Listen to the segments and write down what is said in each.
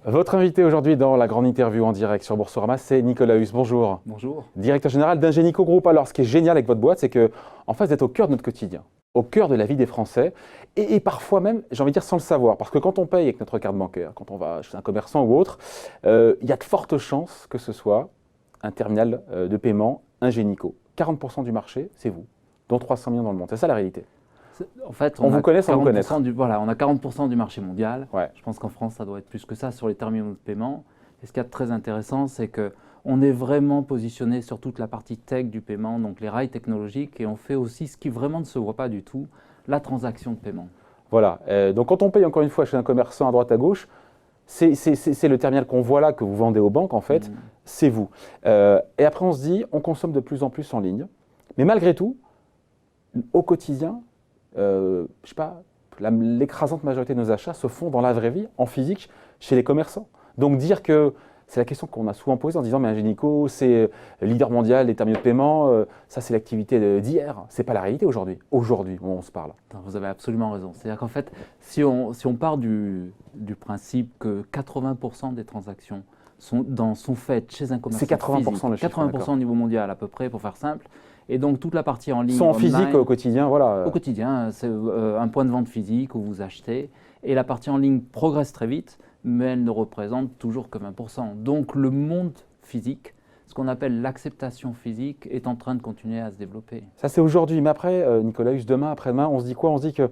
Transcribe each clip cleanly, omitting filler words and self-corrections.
Votre invité aujourd'hui dans la grande interview en direct sur Boursorama, c'est Nicolas Hus. Bonjour. Bonjour. Directeur général d'Ingenico Group. Alors, ce qui est génial avec votre boîte, c'est que, en fait, vous êtes au cœur de notre quotidien, au cœur de la vie des Français, et parfois même, j'ai envie de dire, sans le savoir. Parce que quand on paye avec notre carte bancaire, quand on va chez un commerçant ou autre, il y a de fortes chances que ce soit un terminal de paiement Ingenico. 40% du marché, c'est vous, dont 300 millions dans le monde. C'est ça la réalité. En fait, on vous connaît sans vous connaître. On a 40% du marché mondial. Ouais. Je pense qu'en France, ça doit être plus que ça sur les terminaux de paiement. Et ce qui est très intéressant, c'est qu'on est vraiment positionné sur toute la partie tech du paiement, donc les rails technologiques, et on fait aussi ce qui vraiment ne se voit pas du tout, la transaction de paiement. Voilà. Donc quand on paye encore une fois chez un commerçant à droite à gauche, c'est le terminal qu'on voit là, que vous vendez aux banques en fait, c'est vous. Et après on se dit, on consomme de plus en plus en ligne. Mais malgré tout, au quotidien, je sais pas, l'écrasante majorité de nos achats se font dans la vraie vie, en physique, chez les commerçants. Donc dire que, c'est la question qu'on a souvent posée en disant mais Ingenico, c'est leader mondial des terminaux de paiement, ça c'est l'activité d'hier, c'est pas la réalité aujourd'hui. Aujourd'hui, où on se parle. Vous avez absolument raison. C'est-à-dire qu'en fait, si on part du principe que 80% des transactions sont faites chez un commerçant c'est 80% physique, le chiffre, 80% au niveau mondial à peu près, pour faire simple. Et donc toute la partie en ligne, sont en physique au quotidien, voilà. Au quotidien, c'est un point de vente physique où vous achetez. Et la partie en ligne progresse très vite, mais elle ne représente toujours que 20%. Donc le monde physique, ce qu'on appelle l'acceptation physique, est en train de continuer à se développer. Ça c'est aujourd'hui, mais après, Nicolas Hus, demain, après-demain, on se dit quoi? On se dit que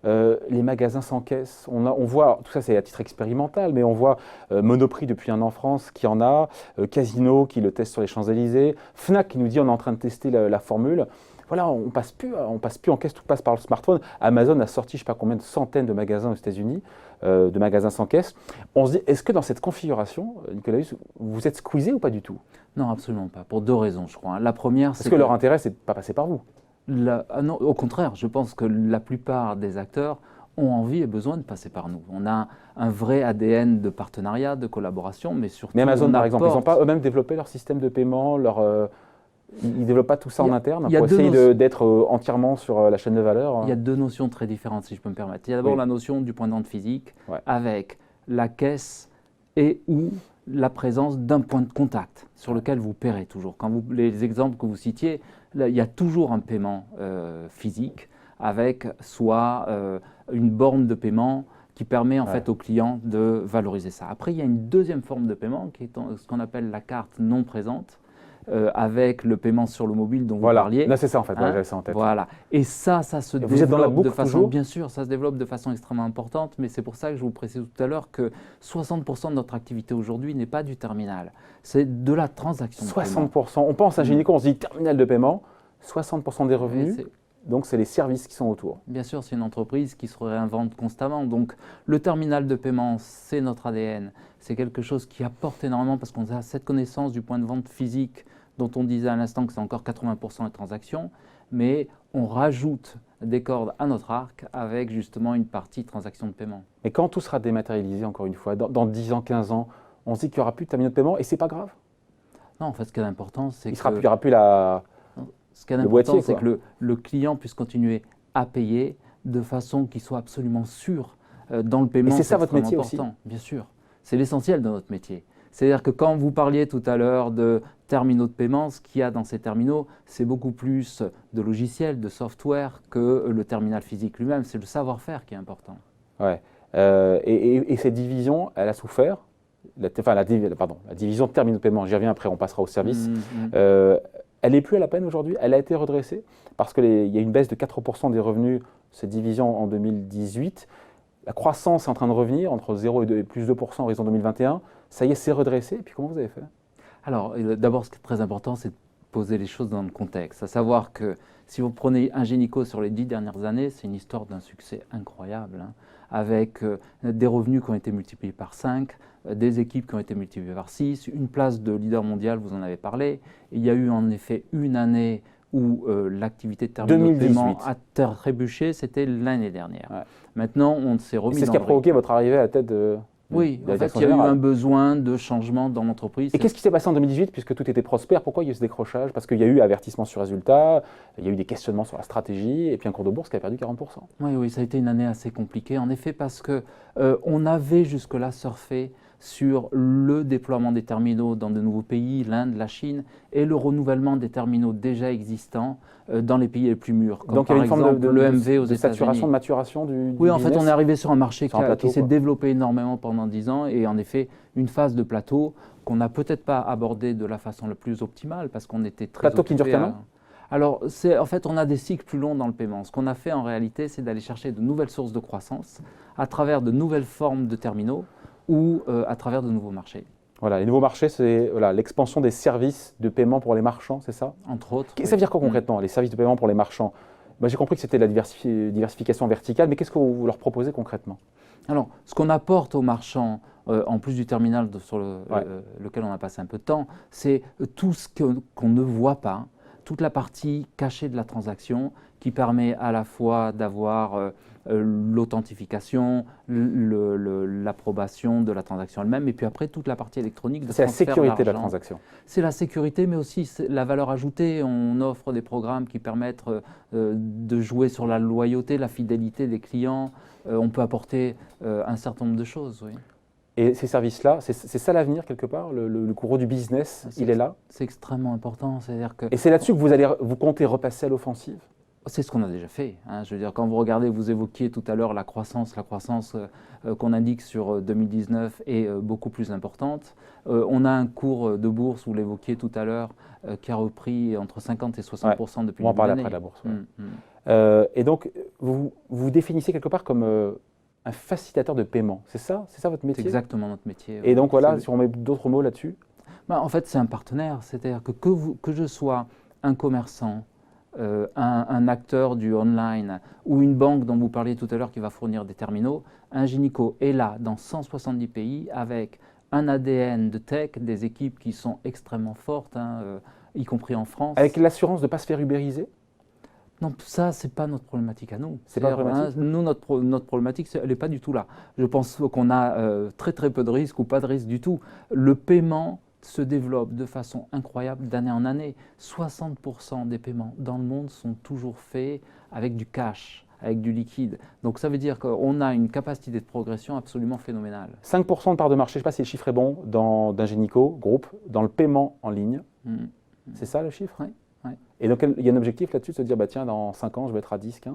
les magasins s'encaissent. On voit, tout ça c'est à titre expérimental, mais on voit Monoprix depuis un an en France qui en a, Casino qui le teste sur les Champs-Élysées, Fnac qui nous dit on est en train de tester la formule. Voilà, on passe plus en caisse, tout passe par le smartphone. Amazon a sorti je ne sais pas combien de centaines de magasins aux États-Unis, de magasins sans caisse. On se dit, est-ce que dans cette configuration, Nicolas Hus, vous êtes squeezé ou pas du tout? Non, absolument pas, pour deux raisons je crois. La première, c'est que leur intérêt, c'est de ne pas passer par vous. Non, au contraire, je pense que la plupart des acteurs ont envie et besoin de passer par nous. On a un vrai ADN de partenariat, de collaboration, mais surtout… Mais Amazon, par exemple, ils n'ont pas eux-mêmes développé leur système de paiement, ils ne développent pas tout ça en interne pour essayer d'être entièrement sur la chaîne de valeur? Il y a deux notions très différentes, si je peux me permettre. Il y a d'abord la notion du point de vente physique, avec la caisse et ou la présence d'un point de contact sur lequel vous paierez toujours. Les exemples que vous citiez, là, il y a toujours un paiement physique avec soit une borne de paiement qui permet en fait au client de valoriser ça. Après, il y a une deuxième forme de paiement qui est ce qu'on appelle la carte non présente, avec le paiement sur le mobile dont vous parliez. Là, c'est ça en fait, j'avais ça en tête. Voilà. Et ça se développe vous êtes dans la boucle de façon, toujours bien sûr, ça se développe de façon extrêmement importante, mais c'est pour ça que je vous précise tout à l'heure que 60% de notre activité aujourd'hui n'est pas du terminal, c'est de la transaction. 60%. On pense à Ingenico, on se dit terminal de paiement, 60% des revenus. Donc, c'est les services qui sont autour. Bien sûr, c'est une entreprise qui se réinvente constamment. Donc, le terminal de paiement, c'est notre ADN. C'est quelque chose qui apporte énormément parce qu'on a cette connaissance du point de vente physique dont on disait à l'instant que c'est encore 80% des transactions. Mais on rajoute des cordes à notre arc avec justement une partie transaction de paiement. Et quand tout sera dématérialisé, encore une fois, dans 10 ans, 15 ans, on se dit qu'il n'y aura plus de terminal de paiement et ce n'est pas grave? Non, en fait, ce qui est important, c'est qu'il n'y aura plus la… Ce qui est important, c'est que le client puisse continuer à payer de façon qu'il soit absolument sûr dans le paiement. Et c'est ça votre métier important. aussi? Bien sûr, c'est l'essentiel de notre métier. C'est-à-dire que quand vous parliez tout à l'heure de terminaux de paiement, ce qu'il y a dans ces terminaux, c'est beaucoup plus de logiciels, de software que le terminal physique lui-même. C'est le savoir-faire qui est important. Ouais. Et cette division, elle a souffert. La division de terminaux de paiement, j'y reviens après, on passera au service. Elle n'est plus à la peine aujourd'hui, elle a été redressée parce qu'il y a une baisse de 4% des revenus, cette division en 2018. La croissance est en train de revenir entre 0 et plus 2% horizon 2021. Ça y est, c'est redressé. Et puis comment vous avez fait? Alors, d'abord, ce qui est très important, c'est de poser les choses dans le contexte. À savoir que si vous prenez Ingenico sur les 10 dernières années, c'est une histoire d'un succès incroyable, avec des revenus qui ont été multipliés par 5, des équipes qui ont été multipliées par 6, une place de leader mondial, vous en avez parlé. Il y a eu en effet une année où l'activité de terminaux de paiement a trébuché, c'était l'année dernière. Ouais. Maintenant, on s'est remis dans c'est ce qui a provoqué votre arrivée à la tête de… Oui, en fait, il y a eu un besoin de changement dans l'entreprise. Et qu'est-ce qui s'est passé en 2018 puisque tout était prospère? Pourquoi il y a eu ce décrochage? Parce qu'il y a eu avertissement sur résultat, il y a eu des questionnements sur la stratégie et puis un cours de bourse qui a perdu 40%. Oui, ça a été une année assez compliquée. En effet, parce qu'on avait jusque-là surfé sur le déploiement des terminaux dans de nouveaux pays, l'Inde, la Chine, et le renouvellement des terminaux déjà existants dans les pays les plus mûrs, comme Donc par il y a une forme exemple l'EMV aux de États-Unis. Saturation, de maturation du Oui, en business. fait, on est arrivé sur un marché plateau, qui s'est développé énormément pendant 10 ans, et en effet, une phase de plateau qu'on n'a peut-être pas abordée de la façon la plus optimale, parce qu'on était très plateau qui dure tellement. Alors, en fait, on a des cycles plus longs dans le paiement. Ce qu'on a fait en réalité, c'est d'aller chercher de nouvelles sources de croissance à travers de nouvelles formes de terminaux ou à travers de nouveaux marchés. Voilà, les nouveaux marchés, c'est l'expansion des services de paiement pour les marchands, c'est ça? Entre autres. Ça veut dire quoi concrètement, les services de paiement pour les marchands? J'ai compris que c'était la diversification verticale, mais qu'est-ce que vous leur proposez concrètement? Alors, ce qu'on apporte aux marchands, en plus du terminal sur lequel on a passé un peu de temps, c'est tout ce qu'on ne voit pas, toute la partie cachée de la transaction qui permet à la fois d'avoir l'authentification, l'approbation de la transaction elle-même, et puis après toute la partie électronique de transfert d'argent. C'est la sécurité de la transaction. C'est la sécurité, mais aussi la valeur ajoutée. On offre des programmes qui permettent de jouer sur la loyauté, la fidélité des clients. On peut apporter un certain nombre de choses, oui. Et ces services-là, c'est ça l'avenir quelque part, le gros du business, il est là? C'est extrêmement important. Et c'est là-dessus que vous comptez repasser à l'offensive? C'est ce qu'on a déjà fait. Je veux dire, quand vous regardez, vous évoquiez tout à l'heure la croissance qu'on indique sur 2019 est beaucoup plus importante. On a un cours de bourse, vous l'évoquiez tout à l'heure, qui a repris entre 50 et 60% depuis le début de l'année. On va en parler après de la bourse. Et donc, vous définissez quelque part comme un facilitateur de paiement. C'est ça votre métier? C'est exactement notre métier. Et donc voilà, si on met d'autres mots là-dessus? En fait, c'est un partenaire. C'est-à-dire que je sois un commerçant, un acteur du online ou une banque dont vous parliez tout à l'heure qui va fournir des terminaux, Ingenico est là dans 170 pays avec un ADN de tech, des équipes qui sont extrêmement fortes, y compris en France. Avec l'assurance de ne pas se faire ubériser? Non, ça, ce n'est pas notre problématique à nous. C'est pas problématique. Nous, notre problématique, elle n'est pas du tout là. Je pense qu'on a très très peu de risques ou pas de risques du tout. Le paiement se développe de façon incroyable d'année en année. 60% des paiements dans le monde sont toujours faits avec du cash, avec du liquide. Donc ça veut dire qu'on a une capacité de progression absolument phénoménale. 5% de part de marché, je ne sais pas si le chiffre est bon, d'Ingenico Group, dans le paiement en ligne. C'est ça le chiffre? Oui. Et donc il y a un objectif là-dessus de se dire, tiens, dans 5 ans, je vais être à 10, 15?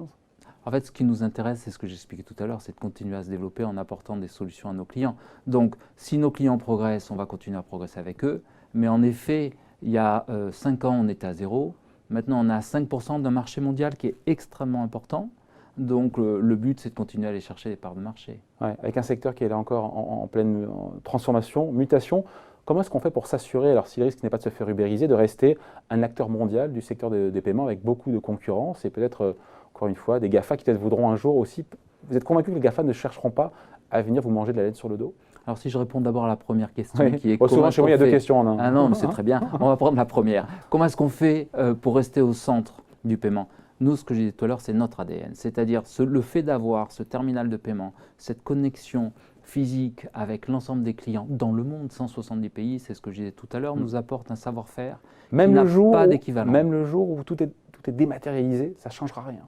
En fait, ce qui nous intéresse, c'est ce que j'expliquais tout à l'heure, c'est de continuer à se développer en apportant des solutions à nos clients. Donc, si nos clients progressent, on va continuer à progresser avec eux. Mais en effet, il y a 5 ans, on était à 0. Maintenant, on est à 5% d'un marché mondial qui est extrêmement important. Donc, le but, c'est de continuer à aller chercher des parts de marché. Ouais, avec un secteur qui est là encore en pleine transformation, mutation. Comment est-ce qu'on fait pour s'assurer, alors si le risque n'est pas de se faire ubériser, de rester un acteur mondial du secteur des paiements avec beaucoup de concurrence et peut-être, encore une fois, des GAFA qui peut-être voudront un jour aussi. Vous êtes convaincu que les GAFA ne chercheront pas à venir vous manger de la laine sur le dos? Alors si je réponds d'abord à la première question qui est souvent chez moi il y a deux questions en un. Ah non, mais c'est très bien. On va prendre la première. Comment est-ce qu'on fait pour rester au centre du paiement? Nous, ce que j'ai dit tout à l'heure, c'est notre ADN. C'est-à-dire le fait d'avoir ce terminal de paiement, cette connexion physique avec l'ensemble des clients dans le monde, 170 pays, c'est ce que je disais tout à l'heure, nous apporte un savoir-faire qui n'a pas d'équivalent. Même le jour où tout est dématérialisé, ça ne changera rien.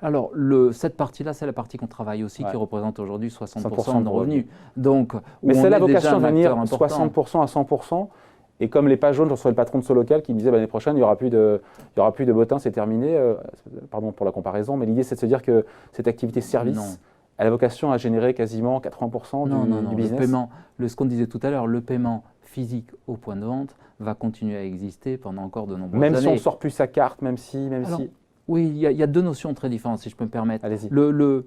Alors, cette partie-là, c'est la partie qu'on travaille aussi, qui représente aujourd'hui 60% de nos revenus. Donc, mais c'est la vocation de venir 60% à 100%. Et comme les pages jaunes, je reçois le patron de ce local qui me disait l'année prochaine, il n'y aura plus de bottins, c'est terminé. Pardon pour la comparaison, mais l'idée, c'est de se dire que cette activité service, elle a la vocation à générer quasiment 80% du business. Le paiement, ce qu'on disait tout à l'heure, le paiement physique au point de vente va continuer à exister pendant encore de nombreuses années. Même si on ne sort plus sa carte, même si… Oui, il y a deux notions très différentes, si je peux me permettre. Allez-y. Le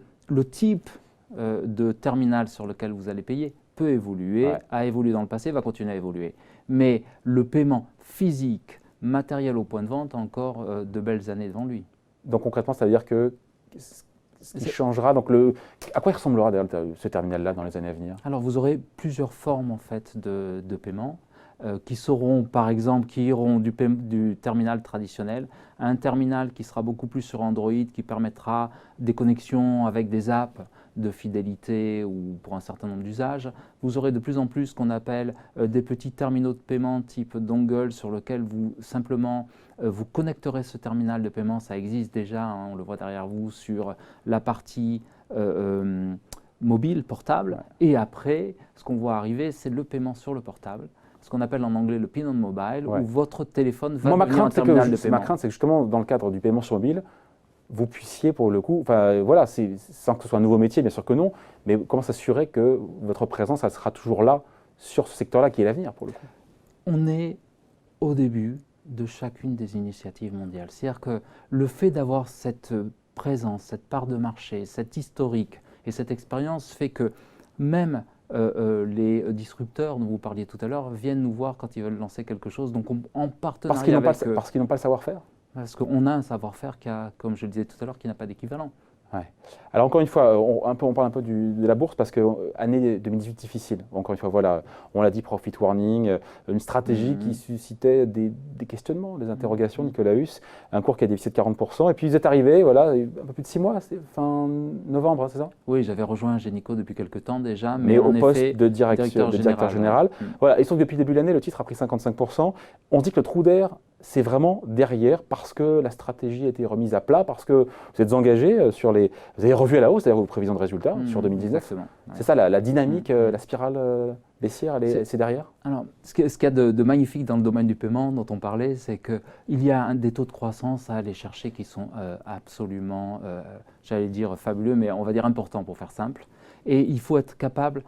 type de terminal sur lequel vous allez payer peut évoluer, a évolué dans le passé, va continuer à évoluer. Mais le paiement physique, matériel au point de vente a encore de belles années devant lui. Donc concrètement, ça veut dire que ce qui changera, donc à quoi il ressemblera d'ailleurs ce terminal-là dans les années à venir? Alors vous aurez plusieurs formes en fait de paiement qui seront par exemple, qui iront du terminal traditionnel à un terminal qui sera beaucoup plus sur Android, qui permettra des connexions avec des apps de fidélité ou pour un certain nombre d'usages. Vous aurez de plus en plus ce qu'on appelle des petits terminaux de paiement type dongle sur lequel vous simplement vous connecterez ce terminal de paiement. Ça existe déjà, on le voit derrière vous sur la partie mobile, portable. Et après, ce qu'on voit arriver, c'est le paiement sur le portable, ce qu'on appelle en anglais le PIN on mobile, où votre téléphone va devenir un terminal de paiement. Ma crainte, c'est que justement, dans le cadre du paiement sur mobile, vous puissiez, pour le coup, voilà, sans que ce soit un nouveau métier, bien sûr que non, mais comment s'assurer que votre présence, elle sera toujours là, sur ce secteur-là qui est l'avenir, pour le coup? On est au début de chacune des initiatives mondiales. C'est-à-dire que le fait d'avoir cette présence, cette part de marché, cet historique et cette expérience fait que même les disrupteurs dont vous parliez tout à l'heure viennent nous voir quand ils veulent lancer quelque chose. Donc en partenariat parce qu'ils n'ont pas le savoir-faire? Parce qu'on a un savoir-faire qui a, comme je le disais tout à l'heure, qui n'a pas d'équivalent. Ouais. Alors encore une fois, on parle un peu de la bourse parce que année 2018 difficile. Encore une fois, voilà, on l'a dit, profit warning, une stratégie qui suscitait des questionnements, des interrogations. Nicolas Huss, un cours qui a dévissé de 40%. Et puis vous êtes arrivé, voilà, un peu plus de 6 mois, c'est fin novembre, c'est ça? Oui, j'avais rejoint Ingenico depuis quelques temps déjà, mais au poste de directeur général. Voilà. Et sauf que depuis le début de l'année, le titre a pris 55%. On se dit que le trou d'air, c'est vraiment derrière parce que la stratégie a été remise à plat, parce que vous êtes engagé sur les... Vous avez revu à la hausse d'ailleurs vos prévisions de résultats sur 2019. C'est ça la dynamique, la spirale baissière, c'est derrière? Alors, ce qu'il y a de magnifique dans le domaine du paiement dont on parlait, c'est qu'il y a des taux de croissance à aller chercher qui sont absolument, j'allais dire fabuleux, mais on va dire importants pour faire simple. Et il faut être capable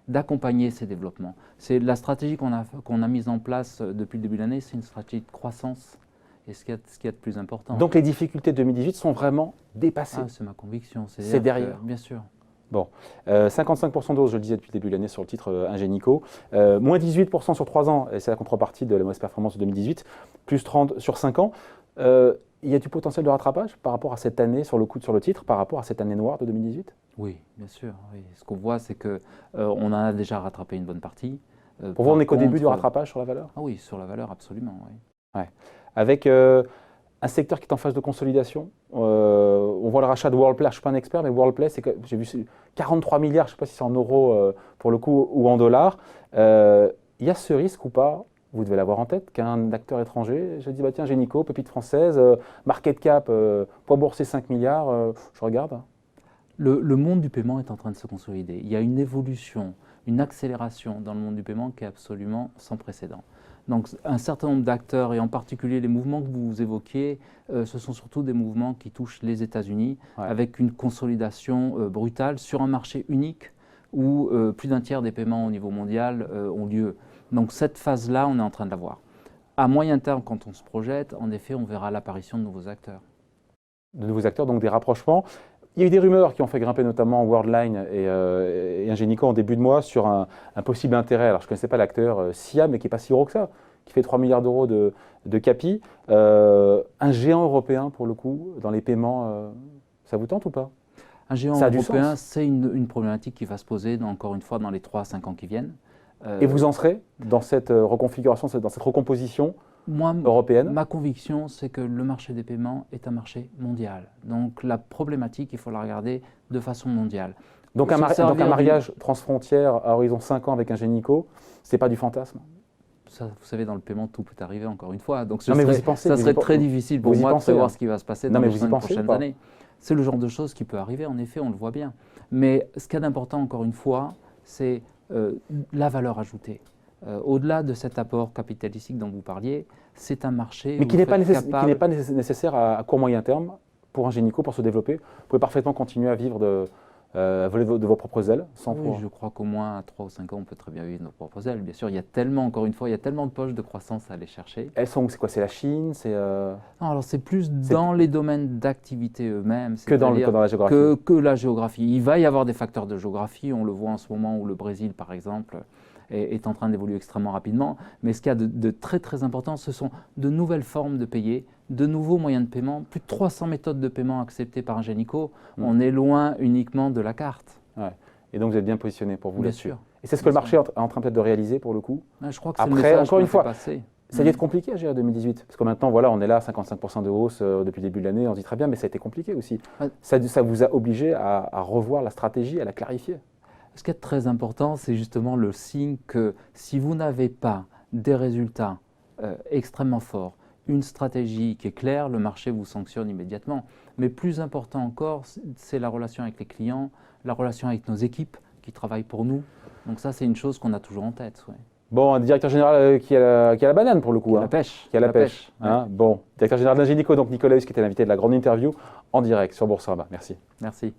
d'accompagner ces développements. C'est la stratégie qu'on a mise en place depuis le début de l'année, c'est une stratégie de croissance. Et ce qu'il y a de plus important. Donc les difficultés de 2018 sont vraiment dépassées? C'est ma conviction. C'est derrière? Bien sûr. Bon, 55% de hausse, je le disais depuis le début de l'année sur le titre Ingenico, moins 18% sur 3 ans, et c'est la contrepartie de la mauvaise performance de 2018, plus 30 sur 5 ans. Il y a du potentiel de rattrapage par rapport à cette année, sur le titre, par rapport à cette année noire de 2018? Oui, bien sûr. Oui. Ce qu'on voit, c'est qu'on en a déjà rattrapé une bonne partie. Pour vous, on n'est qu'au début du rattrapage sur la valeur? Ah oui, sur la valeur, absolument. Oui. Ouais. Avec un secteur qui est en phase de consolidation. On voit le rachat de Worldplay. Je ne suis pas un expert, mais Worldplay, j'ai vu 43 milliards, je ne sais pas si c'est en euros pour le coup ou en dollars. Il y a ce risque ou pas, vous devez l'avoir en tête, qu'un acteur étranger, je dis, bah, tiens, Ingenico, pépite française, market cap, poids boursier 5 milliards, je regarde. Le monde du paiement est en train de se consolider. Il y a une évolution, une accélération dans le monde du paiement qui est absolument sans précédent. Donc un certain nombre d'acteurs, et en particulier les mouvements que vous évoquiez, ce sont surtout des mouvements qui touchent les États-Unis, avec une consolidation brutale sur un marché unique où plus d'un tiers des paiements au niveau mondial ont lieu. Donc cette phase-là, on est en train de la voir. À moyen terme, quand on se projette, en effet, on verra l'apparition de nouveaux acteurs. De nouveaux acteurs, donc des rapprochements. Il y a eu des rumeurs qui ont fait grimper notamment Worldline et Ingenico en début de mois sur un possible intérêt. Alors je ne connaissais pas l'acteur SIA, mais qui n'est pas si gros que ça, qui fait 3 milliards d'euros de capi. Un géant européen, pour le coup, dans les paiements, ça vous tente ou pas? Un géant européen, c'est une problématique qui va se poser, encore une fois, dans les 3 à 5 ans qui viennent. Et vous en serez dans cette reconfiguration, dans cette recomposition européenne? Ma conviction, c'est que le marché des paiements est un marché mondial. Donc la problématique, il faut la regarder de façon mondiale. Donc un mariage transfrontière à horizon 5 ans avec Ingenico, ce n'est pas du fantasme? Ça, vous savez, dans le paiement, tout peut arriver, encore une fois. Donc ça serait très difficile pour moi de savoir ce qui va se passer dans les prochaines années. C'est le genre de choses qui peut arriver, en effet, on le voit bien. Mais ce qu'il y a d'important, encore une fois, c'est la valeur ajoutée. Au-delà de cet apport capitalistique dont vous parliez, c'est un marché mais qui n'est pas nécessaire à court moyen terme pour Ingenico, pour se développer. Vous pouvez parfaitement continuer à vivre voler de vos propres ailes sans Oui, je crois qu'au moins à 3 ou 5 ans, on peut très bien vivre de nos propres ailes. Bien sûr, il y a tellement, encore une fois, il y a tellement de poches de croissance à aller chercher. Elles sont où? C'est quoi? C'est la Chine? Non, alors c'est plus dans les domaines d'activité eux-mêmes. Que dans la géographie? Que la géographie. Il va y avoir des facteurs de géographie. On le voit en ce moment où le Brésil, par exemple, est en train d'évoluer extrêmement rapidement. Mais ce qu'il y a de très très important, ce sont de nouvelles formes de payer, de nouveaux moyens de paiement, plus de 300 méthodes de paiement acceptées par Ingenico. On est loin uniquement de la carte. Ouais. Et donc vous êtes bien positionné pour vous là-dessus. Bien sûr. Et c'est ce que le marché est en train peut-être de réaliser pour le coup? Je crois que c'est le message encore une fois, passé. Ça a été compliqué à gérer 2018, parce que maintenant, voilà, on est là, 55% de hausse depuis le début de l'année, on se dit très bien, mais ça a été compliqué aussi. Ouais. Ça vous a obligé à revoir la stratégie, à la clarifier. Ce qui est très important, c'est justement le signe que si vous n'avez pas des résultats extrêmement forts, une stratégie qui est claire, le marché vous sanctionne immédiatement. Mais plus important encore, c'est la relation avec les clients, la relation avec nos équipes qui travaillent pour nous. Donc ça, c'est une chose qu'on a toujours en tête. Ouais. Bon, un directeur général qui a la banane pour le coup. Qui a la pêche. Qui a la pêche. Hein. Ouais. Bon, directeur général d'Ingenico, donc Nicolas Hus, qui était l'invité de la grande interview en direct sur Boursorama. Merci. Merci.